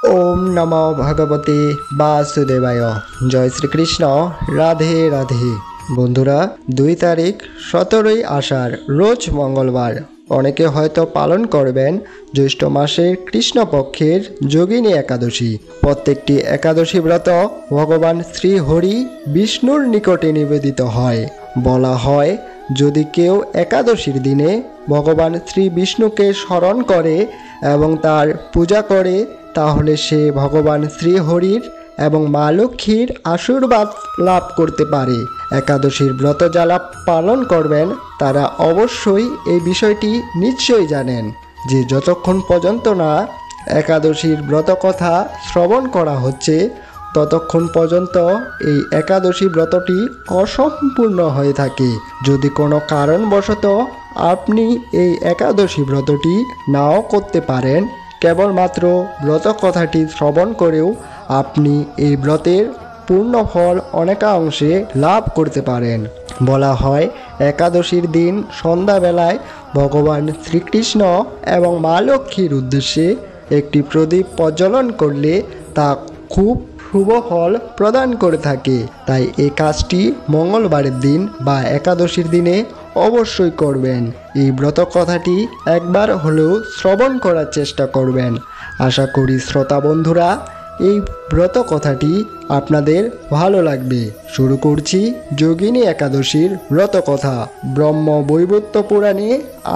ओम नमो भगवते वासुदेवाय। जय श्रीकृष्ण। राधे राधे। बंधुरा 2 तारीख 17 आषाढ़ रोज मंगलवार অনেকে হয়তো পালন করবেন জ্যৈষ্ঠ মাসের কৃষ্ণপক্ষের যোগিনী একাদশী। প্রত্যেকটি একাদশী ব্রত ভগবান শ্রী হরি বিষ্ণুর নিকটে নিবেদিত হয়। বলা হয় যদি কেউ একাদশীর দিনে ভগবান শ্রী বিষ্ণুকে স্মরণ করে এবং তার পূজা করে তাহলে সে ভগবান শ্রী হরির এবং মা লক্ষ্মীর আশীর্বাদ লাভ করতে পারে। একাদশীর ব্রত যারা পালন করবেন তারা অবশ্যই এই বিষয়টি নিশ্চয়ই জানেন যে যতক্ষণ পর্যন্ত না একাদশীর ব্রত কথা শ্রবণ করা হচ্ছে ততক্ষণ পর্যন্ত এই একাদশী ব্রতটি অসম্পূর্ণ হয়ে থাকে। যদি কোনো কারণবশত আপনি এই একাদশী ব্রতটি নাও করতে পারেন, কেবলমাত্র ব্রত কথাটি শ্রবণ করেও আপনি এই ব্রতের পূর্ণ ফল অনেকাংশে লাভ করতে পারেন। বলা হয় একাদশীর দিন সন্ধ্যাবেলায় ভগবান শ্রীকৃষ্ণ এবং মা লক্ষ্মীর উদ্দেশ্যে একটি প্রদীপ প্রজ্বলন করলে তা খুব শুভ ফল প্রদান করে থাকে। তাই এই কাজটি মঙ্গলবারের দিন বা একাদশীর দিনে অবশ্যই করবেন। এই ব্রত কথাটি একবার হলেও শ্রবণ করার চেষ্টা করবেন। আশা করি শ্রোতা বন্ধুরা এই ব্রত কথাটি আপনাদের ভালো লাগবে। শুরু করছি যোগিনী একাদশীর ব্রত কথা। ব্রহ্ম বৈবর্ত পুরাণে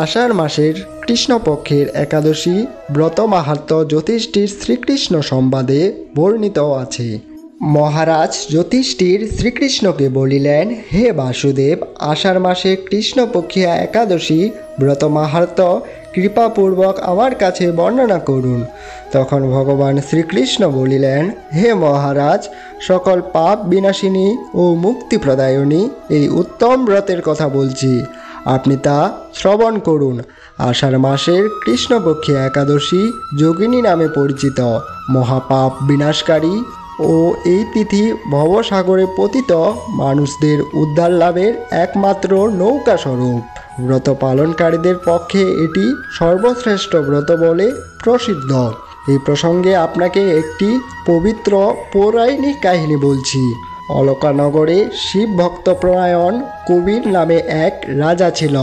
আষাঢ় মাসের কৃষ্ণপক্ষের একাদশী ব্রত মাহাত্ম্য যুধিষ্ঠির শ্রীকৃষ্ণ সংবাদে বর্ণিত আছে। মহারাজ যুধিষ্ঠির শ্রীকৃষ্ণকে বলিলেন, হে বাসুদেব, আষাঢ় মাসে কৃষ্ণপক্ষিয়া একাদশী ব্রত মাহাত্ম্য কৃপাপূর্বক আমার কাছে বর্ণনা করুন। তখন ভগবান শ্রীকৃষ্ণ বলিলেন, হে মহারাজ, সকল পাপ বিনাশিনী ও মুক্তিপ্রদায়িনী এই উত্তম ব্রতের কথা বলছি, আপনি তা শ্রবণ করুন। আষাঢ় মাসের কৃষ্ণপক্ষী একাদশী যোগিনী নামে পরিচিত, মহাপাপ বিনাশকারী ও এই তিথি ভবসাগরে পতিত মানুষদের উদ্ধার লাভের একমাত্র নৌকা স্বরূপ। ব্রত পালনকারীদের পক্ষে এটি সর্বশ্রেষ্ঠ ব্রত বলে প্রসিদ্ধ। এই প্রসঙ্গে আপনাকে একটি পবিত্র পৌরাণিক কাহিনী বলছি। অলকানগরে শিব ভক্ত প্রণয়ন কবির নামে এক রাজা ছিল।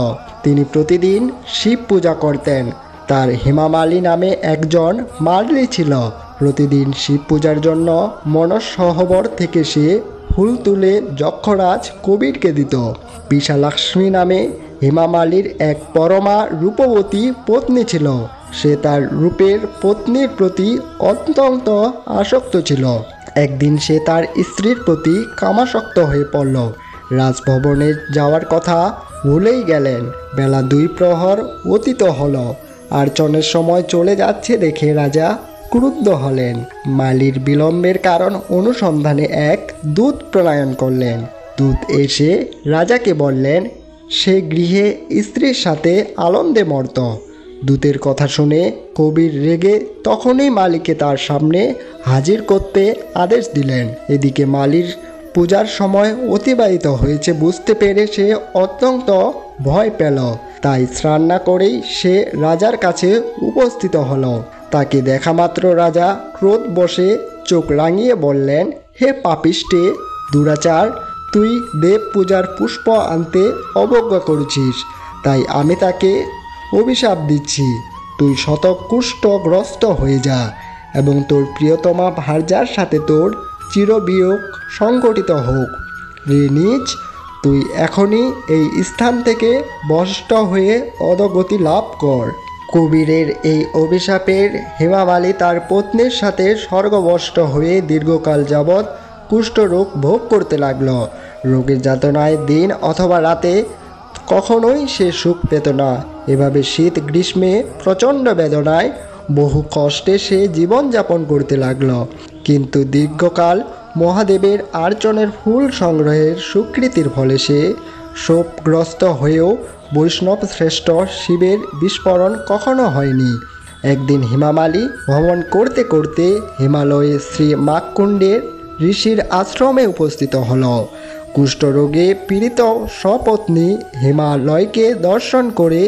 তিনি প্রতিদিন শিব পূজা করতেন। তার হেমামালী নামে একজন মালি ছিল। প্রতিদিন শিব পূজার জন্য মনসহবর থেকে সে ফুল তুলে যক্ষরাজ কবিরকে দিত। বিশালাক্ষ্মী নামে হেমামালীর এক পরমা রূপবতী পত্নী ছিল। সে তার রূপের পত্নীর প্রতি অত্যন্ত আসক্ত ছিল। একদিন সে তার স্ত্রীর প্রতি কামাসক্ত হয়ে পড়ল। রাজভবনে যাওয়ার কথা ভুলেই গেলেন। বেলা 2 প্রহর অতীত হলো। আর্চনের সময় চলে যাচ্ছে দেখে রাজা ক্রুদ্ধ হলেন। মালির বিলম্বের কারণ অনুসন্ধানে এক দূত প্রণয়ন করলেন। দূত এসে রাজাকে বললেন সে গৃহে স্ত্রীর সাথে আনন্দে মর্ত। দূতের কথা শুনে কবির রেগে তখনই মালিকে তার সামনে হাজির করতে আদেশ দিলেন। এদিকে মালির পূজার সময় অতিবাহিত হয়েছে বুঝতে পেরে সে অত্যন্ত ভয় পেল। তাই স্নান না করেই সে রাজার কাছে উপস্থিত হলো। তাকে দেখা মাত্র রাজা ক্রোধ বশে চোখ রাঙিয়ে বললেন, হে পাপিষ্ঠে দুরাচার, তুই দেব পূজার পুষ্প আনতে অবজ্ঞা করেছিস, তাই আমি তাকে অভিশাপ দিচ্ছি। তুই শতকুষ্ঠগ্রস্ত হয়ে যা এবং তোর প্রিয়তমা ভার্যার সাথে তোর চিরবিয়োগ সংঘটিত হোক। রে নীচ, তুই এখনই এই স্থান থেকে ভ্রষ্ট হয়ে অধোগতি লাভ কর। কবিরের এই অভিশাপের হেমামালী তার পত্নীর সাথে স্বর্গভ্রষ্ট হয়ে দীর্ঘকাল যাবৎ কুষ্ঠরোগ ভোগ করতে লাগল। রোগের যাতনায় দিন অথবা রাতে কখনোই সে সুখ পেত না। এভাবে শীত গ্রীষ্মে প্রচণ্ড বেদনায় বহু কষ্টে সে জীবনযাপন করতে লাগল। কিন্তু দীর্ঘকাল মহাদেবের আর্চনের ফুল সংগ্রহের স্বীকৃতির ফলে সে শোকগ্রস্ত হয়েও বৈষ্ণব শ্রেষ্ঠ শিবের বিস্মরণ কখনো হয়নি। একদিন হেমামালী ভ্রমণ করতে করতে হিমালয়ে শ্রী মার্কণ্ডের ঋষির আশ্রমে উপস্থিত হল। কুষ্ঠরোগে পীড়িত সপত্নী হিমালয়কে দর্শন করে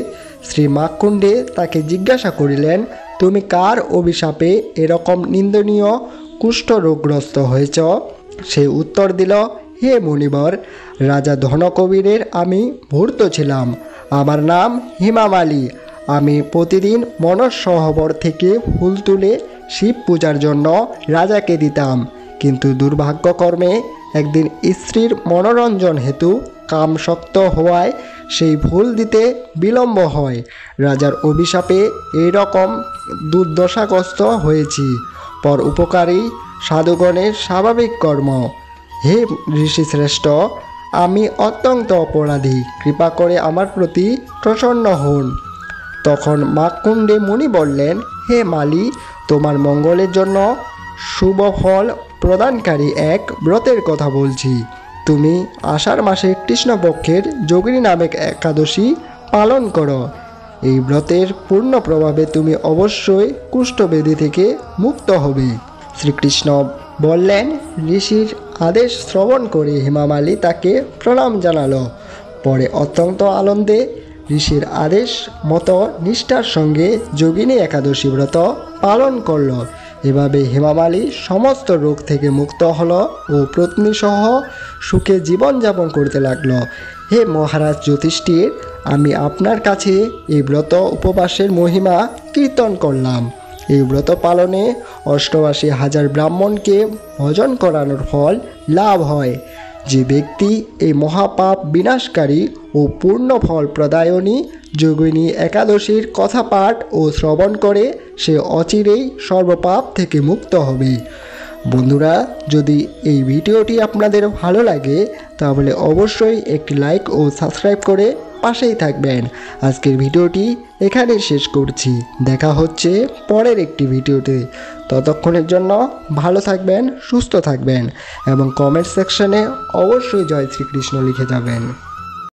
শ্রী মার্কণ্ডে তাকে জিজ্ঞাসা করিলেন, তুমি কার অভিশাপে এরকম নিন্দনীয় কুষ্ঠরোগগ্রস্ত হয়েছ? সে উত্তর দিল, হে মুনিবর, রাজা ধনকবীরের আমি ভূর্ত ছিলাম। আমার নাম হিমামালী। আমি প্রতিদিন মনস সহবর থেকে ফুল তুলে শিব পূজার জন্য রাজাকে দিতাম, কিন্তু দুর্ভাগ্যক্রমে একদিন স্ত্রীর মনোরঞ্জন হেতু কাম শক্ত হওয়ায় সেই ফুল দিতে বিলম্ব হয়। রাজার অভিশাপে এইরকম দুর্দশাগ্রস্ত হয়েছি। পর উপকারী সাধুগণের স্বাভাবিক কর্ম। হে ঋষিশ্রেষ্ঠ, আমি অত্যন্ত অপরাধী, কৃপা করে আমার প্রতি প্রসন্ন হন। তখন মাকুণ্ডে মুনি বললেন, হে মালি, তোমার মঙ্গলের জন্য শুভ ফল প্রদানকারী এক ব্রতের কথা বলছি। তুমি আষাঢ় মাসে কৃষ্ণপক্ষের যোগিনী নামক একাদশী পালন করো। এই ব্রতের পূর্ণ প্রভাবে তুমি অবশ্যই কুষ্ঠব্যাধি থেকে মুক্ত হবে। শ্রীকৃষ্ণ বললেন, ঋষির আদেশ শ্রবণ করে হেমামালী তাকে প্রণাম জানালো। পরে অত্যন্ত আনন্দে ঋষির আদেশ মতো নিষ্ঠার সঙ্গে যোগিনী একাদশী ব্রত পালন করল। এভাবে হেমামালী সমস্ত রোগ থেকে মুক্ত হলো ও পত্নীসহ সুখে জীবনযাপন করতে লাগলো। হে মহারাজ যুধিষ্ঠির, আমি আপনার কাছে এই ব্রত উপবাসের মহিমা কীর্তন করলাম। এই ব্রত পালনে ৮৮,০০০ ব্রাহ্মণকে ভোজন করানোর ফল লাভ হয়। যে ব্যক্তি এই মহাপাপ বিনাশকারী ও পূর্ণ ফল প্রদায়নী যোগিনী একাদশীর কথা পাঠ ও শ্রবণ করে সে অচিরেই সর্বপাপ থেকে মুক্ত হবে। বন্ধুরা, যদি এই ভিডিওটি আপনাদের ভালো লাগে তাহলে অবশ্যই একটি লাইক ও সাবস্ক্রাইব করে পাশেই থাকবেন। আজকের ভিডিওটি এখানেই শেষ করছি। দেখা হচ্ছে পরের একটি ভিডিওতে। ততক্ষণের জন্য ভালো থাকবেন, সুস্থ থাকবেন এবং কমেন্ট সেকশনে অবশ্যই জয় শ্রীকৃষ্ণ লিখে যাবেন।